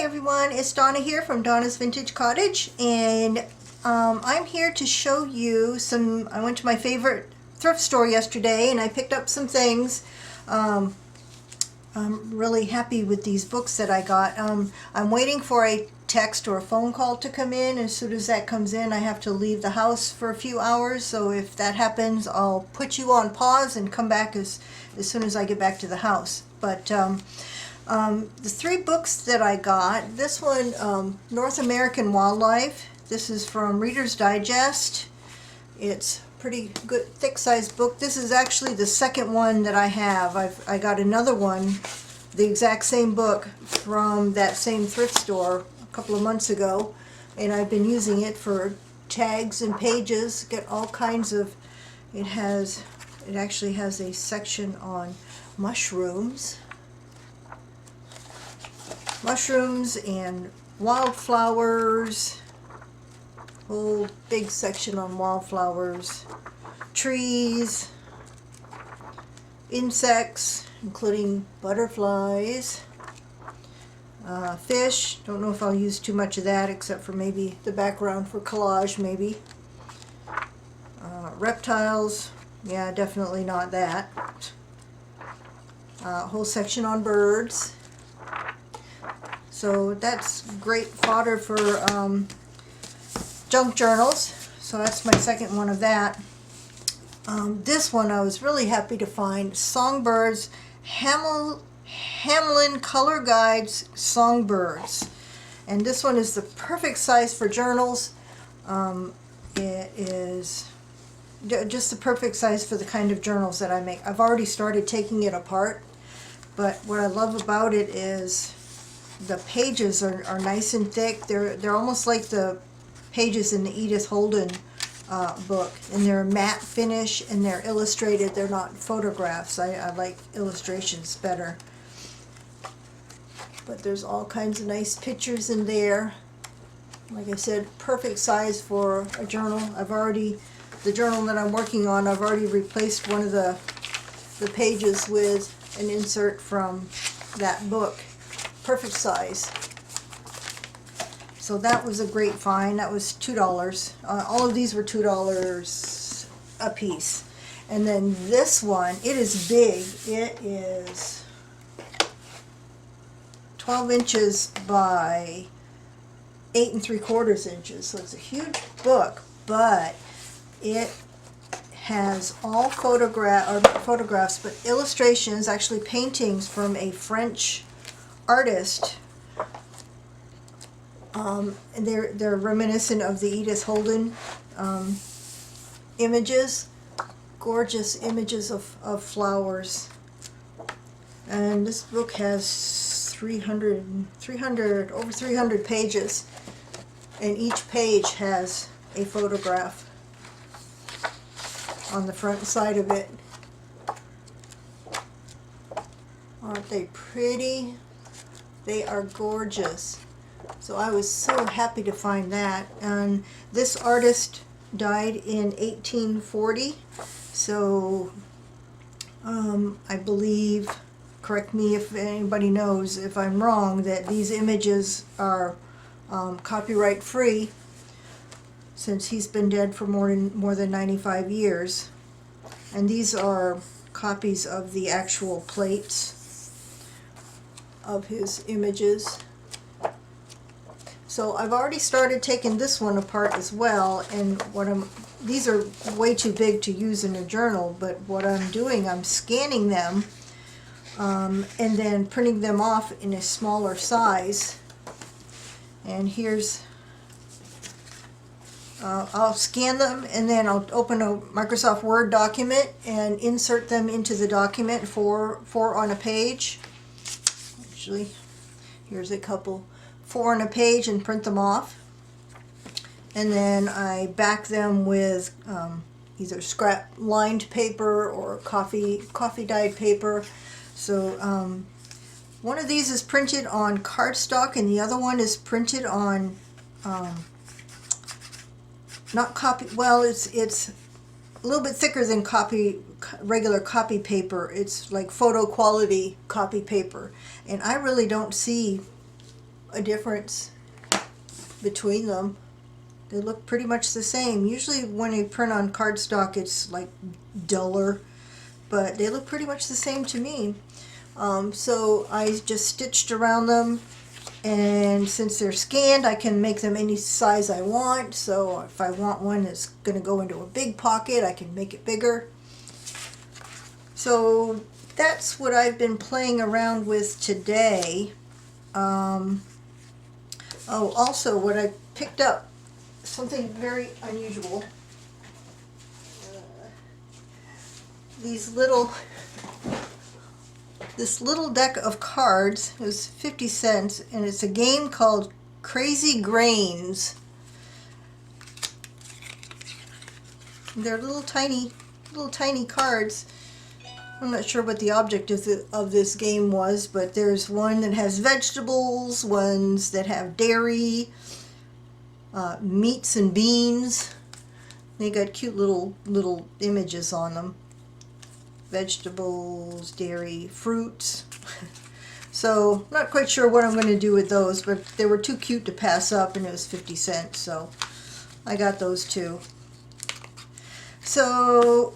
everyone, it's Donna here from Donna's Vintage Cottage, and I'm here to show you some. I went to my favorite thrift store yesterday and I picked up some things. I'm really happy with these books that I got. I'm waiting for a text or a phone call to come in. As soon as that comes in, I have to leave the house for a few hours, so if that happens, I'll put you on pause and come back as soon as I get back to the house. But the three books that I got, this one, North American Wildlife. This is from Reader's Digest. It's pretty good, thick-sized book. This is actually the second one that I have. I got another one, the exact same book, from that same thrift store a couple of months ago, and I've been using it for tags and pages. Get all kinds of. It actually has a section on mushrooms and wildflowers. Whole big section on wildflowers, trees, insects, including butterflies, fish. Don't know if I'll use too much of that, except for maybe the background for collage, maybe. Reptiles. Yeah, definitely not that. Whole section on birds. So that's great fodder for junk journals. So that's my second one of that. This one I was really happy to find. Songbirds, Hamlin Color Guides Songbirds. And this one is the perfect size for journals. It is just the perfect size for the kind of journals that I make. I've already started taking it apart, but what I love about it is the pages are nice and thick. They're almost like the pages in the Edith Holden book, and they're matte finish and they're illustrated. They're not photographs. I like illustrations better. But there's all kinds of nice pictures in there. Like I said, perfect size for a journal. The journal that I'm working on, I've already replaced one of the pages with an insert from that book. Perfect size. So that was a great find. That was $2. All of these were $2 a piece. And then this one, it is big. It is 12 inches by 8 3/4 inches. So it's a huge book, but it has all photographs, but illustrations, actually paintings from a French artist. They're reminiscent of the Edith Holden images, gorgeous images of flowers. And this book has over 300 pages, and each page has a photograph on the front side of it. Aren't they pretty? They are gorgeous. So I was so happy to find that. And this artist died in 1840. So I believe, correct me if anybody knows if I'm wrong, that these images are copyright free, since he's been dead for more than 95 years. And these are copies of the actual plates of his images. So I've already started taking this one apart as well, and these are way too big to use in a journal, but what I'm doing, I'm scanning them and then printing them off in a smaller size. And here's, I'll scan them and then I'll open a Microsoft Word document and insert them into the document four on a page. Actually, here's a couple. 4 on a page, and print them off. And then I back them with either scrap lined paper or coffee dyed paper. So one of these is printed on cardstock and the other one is printed on not copy. Well, it's a little bit thicker than regular copy paper. It's like photo quality copy paper, and I really don't see a difference between them. They look pretty much the same. Usually when you print on cardstock it's like duller, but they look pretty much the same to me. So I just stitched around them, and since they're scanned I can make them any size I want. So if I want one that's going to go into a big pocket, I can make it bigger. So that's what I've been playing around with today. Oh, also what I picked up, something very unusual. This little deck of cards is 50 cents, and it's a game called Crazy Grains. They're little tiny cards. I'm not sure what the object of this game was, but there's one that has vegetables, ones that have dairy, meats and beans. They got cute little images on them. Vegetables, dairy, fruits. So not quite sure what I'm going to do with those, but they were too cute to pass up, and it was 50 cents, so I got those too. So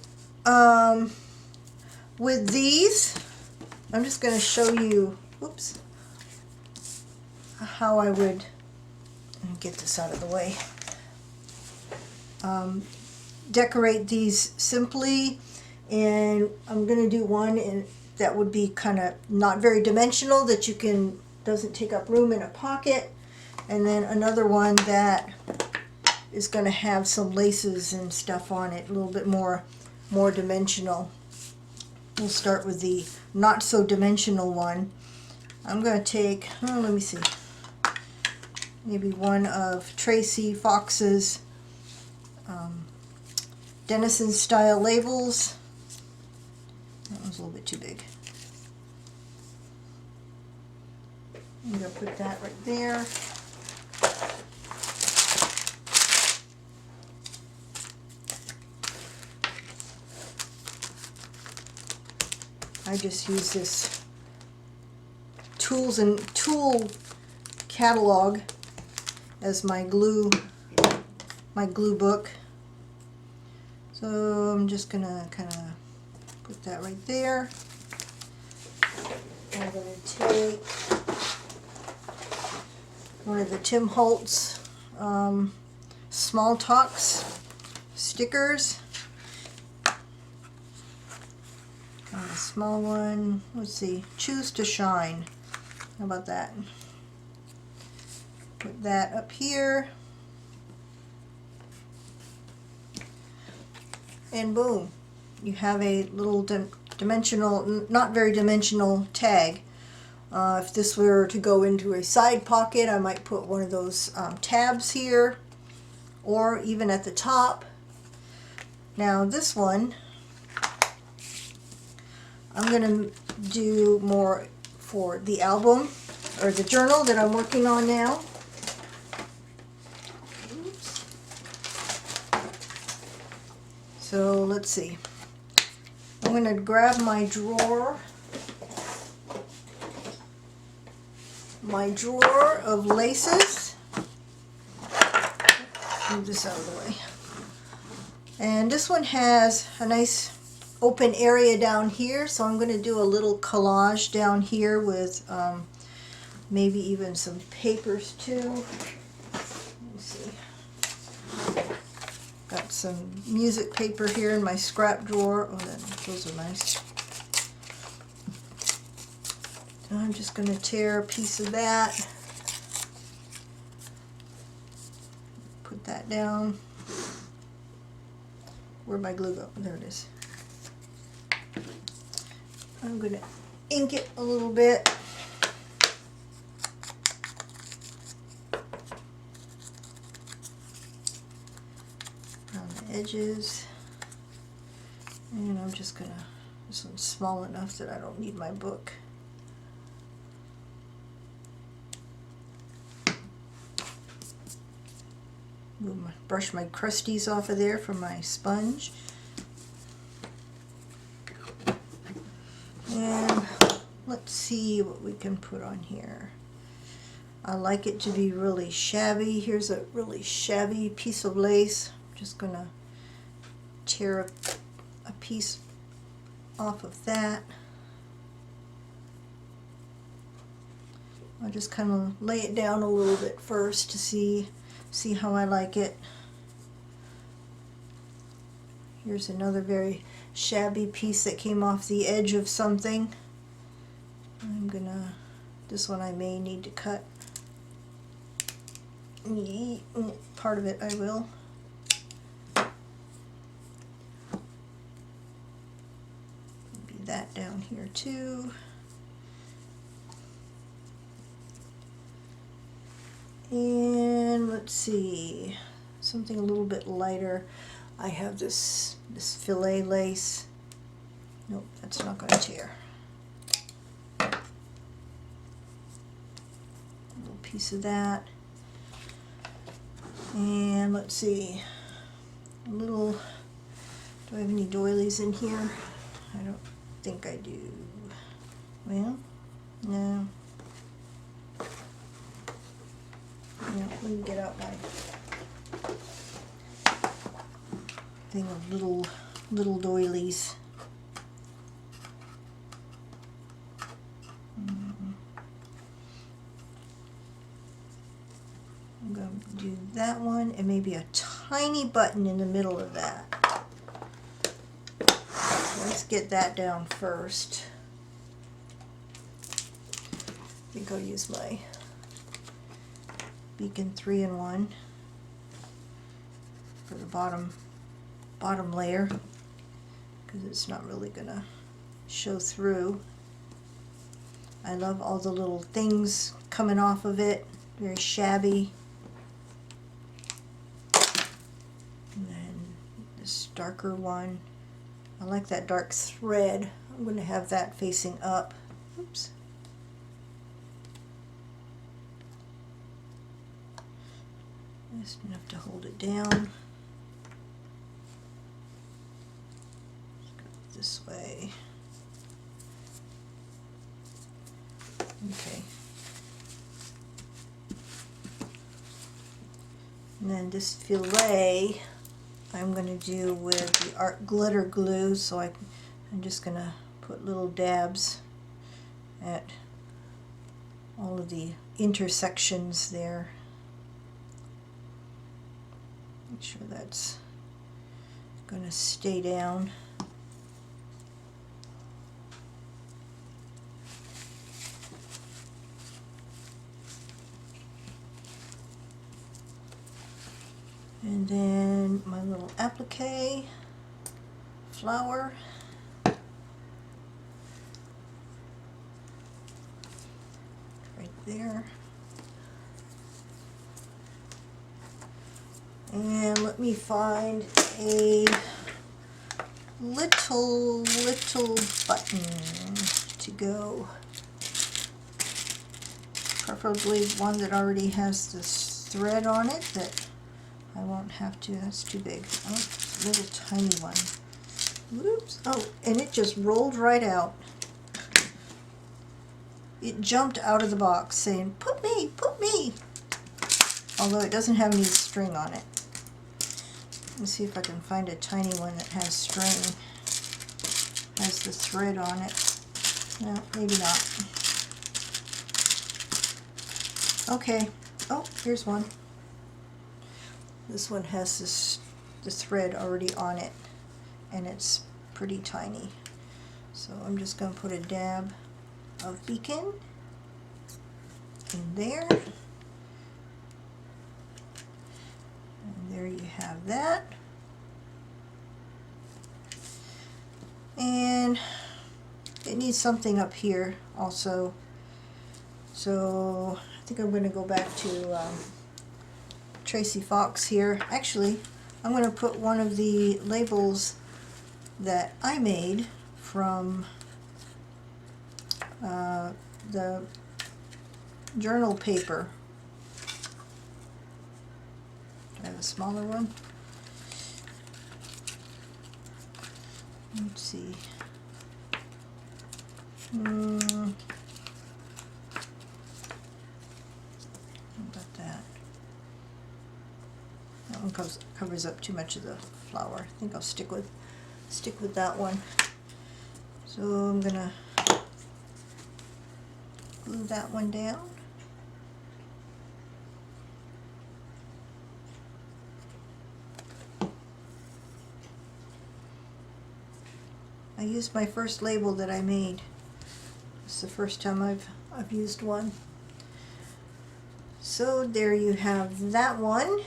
with these, I'm just going to show you, oops, how I would, let me get this out of the way, decorate these simply. And I'm going to do one that would be kind of not very dimensional, that doesn't take up room in a pocket, and then another one that is going to have some laces and stuff on it, a little bit more dimensional. We'll start with the not so dimensional one. I'm going to take, let me see, maybe one of Tracy Fox's Denison style labels. That one's a little bit too big. I'm going to put that right there. I just use this tool catalog as my glue book. So I'm just going to kind of put that right there. I'm going to take one of the Tim Holtz Small Talks stickers. A small one, let's see, Choose to Shine. How about that? Put that up here. And boom. You have a little dimensional, not very dimensional tag. If this were to go into a side pocket, I might put one of those tabs here, or even at the top. Now this one, I'm going to do more for the album, or the journal that I'm working on now. Oops. So let's see. I'm going to grab my drawer of laces. Move this out of the way. And this one has a nice open area down here, so I'm going to do a little collage down here with maybe even some papers too. Let me see. Got some music paper here in my scrap drawer. Oh, those are nice. And I'm just going to tear a piece of that. Put that down. Where'd my glue go? There it is. I'm going to ink it a little bit. Around the edges. And I'm just going to, this one's small enough that I don't need my book. Brush my crusties off of there from my sponge. And let's see what we can put on here. I like it to be really shabby. Here's a really shabby piece of lace. I'm just gonna tear a piece off of that. I'll just kind of lay it down a little bit first to see how I like it. Here's another very shabby piece that came off the edge of something. This one I may need to cut. Part of it I will. Maybe that down here too. And let's see, something a little bit lighter. I have this filet lace. Nope, that's not going to tear. A little piece of that. And let's see, do I have any doilies in here? I don't think I do. Well, no. Yeah, let me get out my thing of little doilies. I'm going to do that one and maybe a tiny button in the middle of that. Let's get that down first. I think I'll use my Beacon 3-in-1 for the bottom layer, because it's not really gonna show through. I love all the little things coming off of it, very shabby. And then this darker one, I like that dark thread. I'm going to have that facing up. Oops. Just enough to hold it down. Just go this way. Okay. And then this fillet I'm going to do with the art glitter glue, so I'm just going to put little dabs at all of the intersections there. Make sure that's going to stay down. And then my little applique flower. Right there. And let me find a little button to go. Preferably one that already has this thread on it that I won't have to. That's too big. Oh, a little tiny one. Whoops. Oh, and it just rolled right out. It jumped out of the box saying, "Put me, put me." Although it doesn't have any string on it. Let's see if I can find a tiny one that has string. Has the thread on it. No, maybe not. Okay. Oh, here's one. This one has the thread already on it, and it's pretty tiny. So I'm just going to put a dab of Beacon in there. And there you have that. And it needs something up here also. So I think I'm going to go back to Tracy Fox here. Actually, I'm going to put one of the labels that I made from the journal paper. Do I have a smaller one? Let's see. about that? That one covers up too much of the flower. I think I'll stick with that one. So I'm gonna glue that one down. I used my first label that I made. It's the first time I've used one. So there you have that one.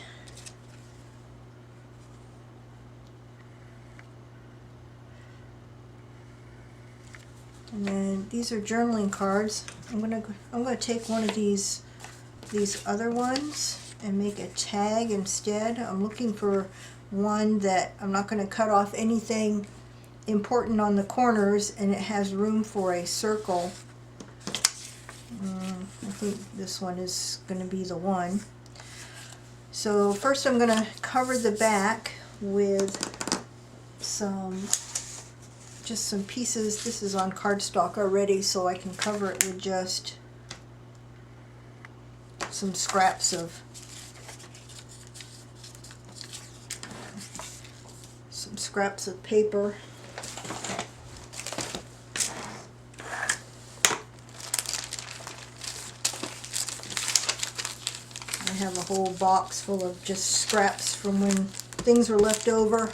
And then these are journaling cards. I'm gonna take one of these other ones and make a tag instead. I'm looking for one that I'm not going to cut off anything important on the corners, and it has room for a circle. I think this one is going to be the one. So first I'm going to cover the back with just some pieces. This is on cardstock already, so I can cover it with just some scraps of paper. I have a whole box full of just scraps from when things were left over.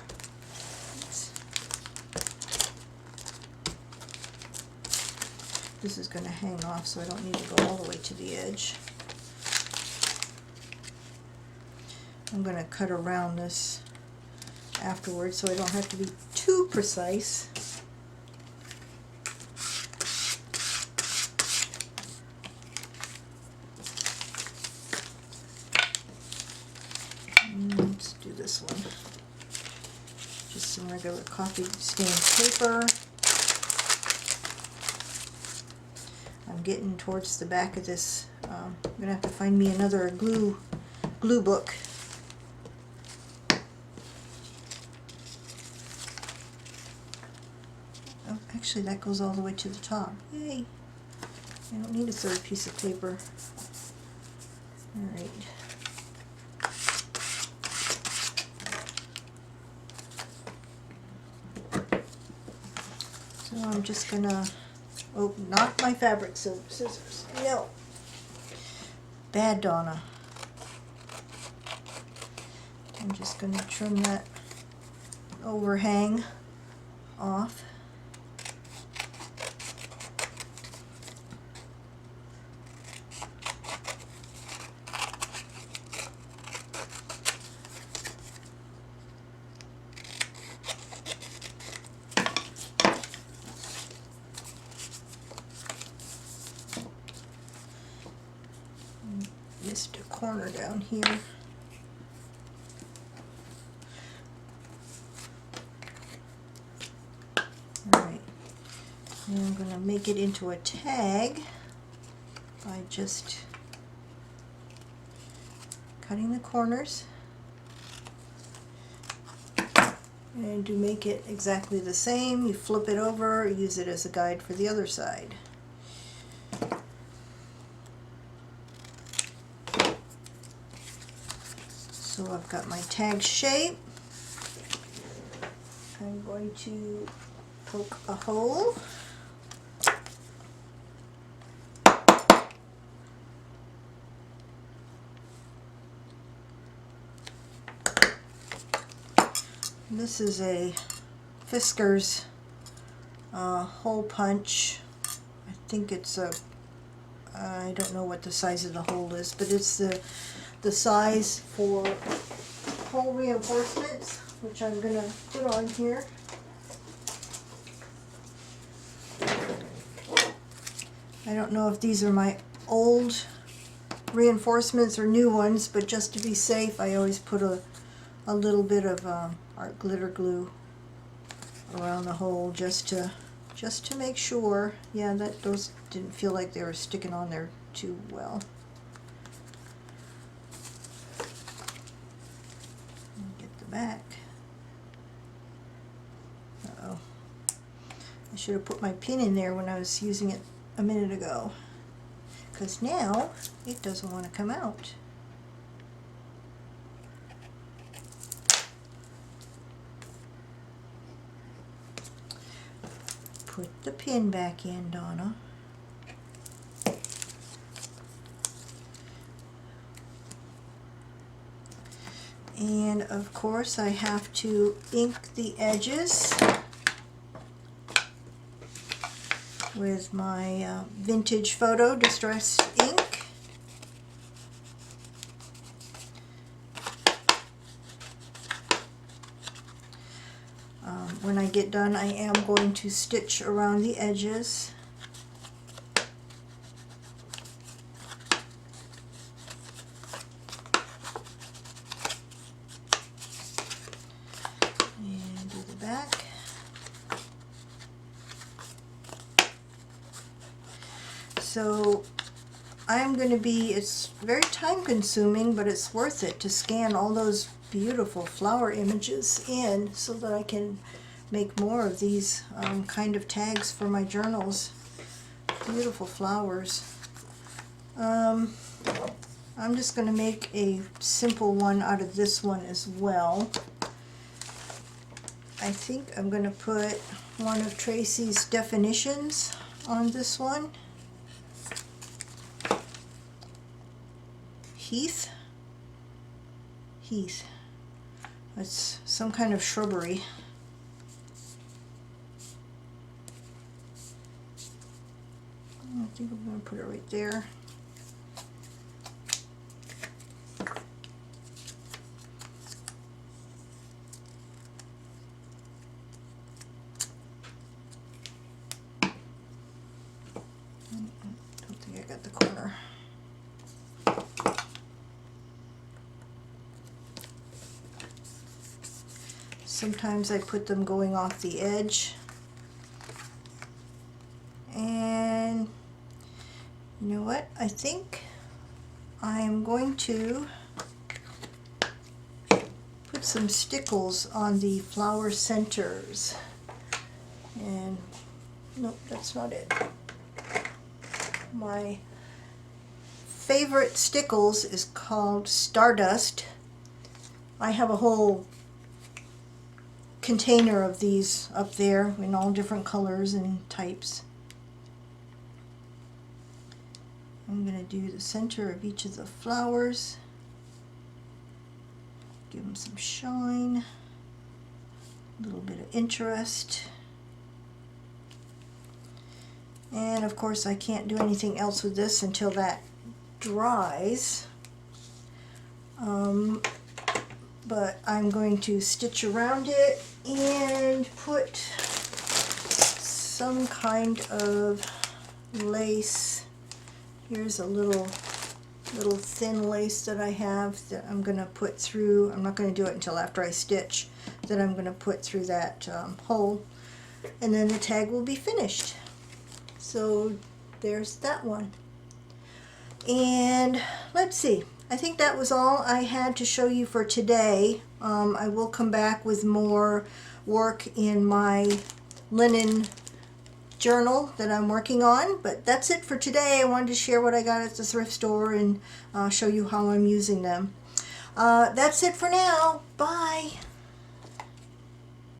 This is going to hang off, so I don't need to go all the way to the edge. I'm going to cut around this afterwards so I don't have to be too precise. Let's do this one. Just some regular coffee stained paper. I'm getting towards the back of this. I'm going to have to find me another glue book. Oh, actually that goes all the way to the top. Yay! I don't need a third piece of paper. Alright. So I'm just going to... Oh, not my fabric scissors. No. Bad Donna. I'm just going to trim that overhang off. Missed a corner down here. Alright, and I'm going to make it into a tag by just cutting the corners. And to make it exactly the same, you flip it over, use it as a guide for the other side. So I've got my tag shape. I'm going to poke a hole. This is a Fiskars hole punch. I think it's I don't know what the size of the hole is, but it's the size for hole reinforcements, which I'm going to put on here. I don't know if these are my old reinforcements or new ones, but just to be safe, I always put a little bit of art glitter glue around the hole just to make sure. Yeah, those didn't feel like they were sticking on there too well. Get the back. Uh-oh. I should have put my pin in there when I was using it a minute ago. because now it doesn't want to come out. Put the pin back in, Donna. And of course I have to ink the edges with my Vintage Photo Distress ink. When I get done, I am going to stitch around the edges. And do the back. So I'm going to be, it's very time consuming, but it's worth it to scan all those beautiful flower images in so that I can make more of these kind of tags for my journals. Beautiful flowers. I'm just going to make a simple one out of this one as well. I think I'm going to put one of Tracy's definitions on this one. Heath. It's some kind of shrubbery. I think I'm going to put it right there. I don't think I got the corner. Sometimes I put them going off the edge. And you know what? I think I'm going to put some stickles on the flower centers. And nope, that's not it. My favorite stickles is called Stardust. I have a whole container of these up there in all different colors and types. I'm going to do the center of each of the flowers. Give them some shine, a little bit of interest. And of course I can't do anything else with this until that dries. But I'm going to stitch around it and put some kind of lace. Here's a little thin lace that I have that I'm going to put through. I'm not going to do it until after I stitch. That I'm going to put through that hole, and then the tag will be finished. So there's that one. And let's see. I think that was all I had to show you for today. I will come back with more work in my linen journal that I'm working on, but that's it for today. I wanted to share what I got at the thrift store and show you how I'm using them. That's it for now. Bye.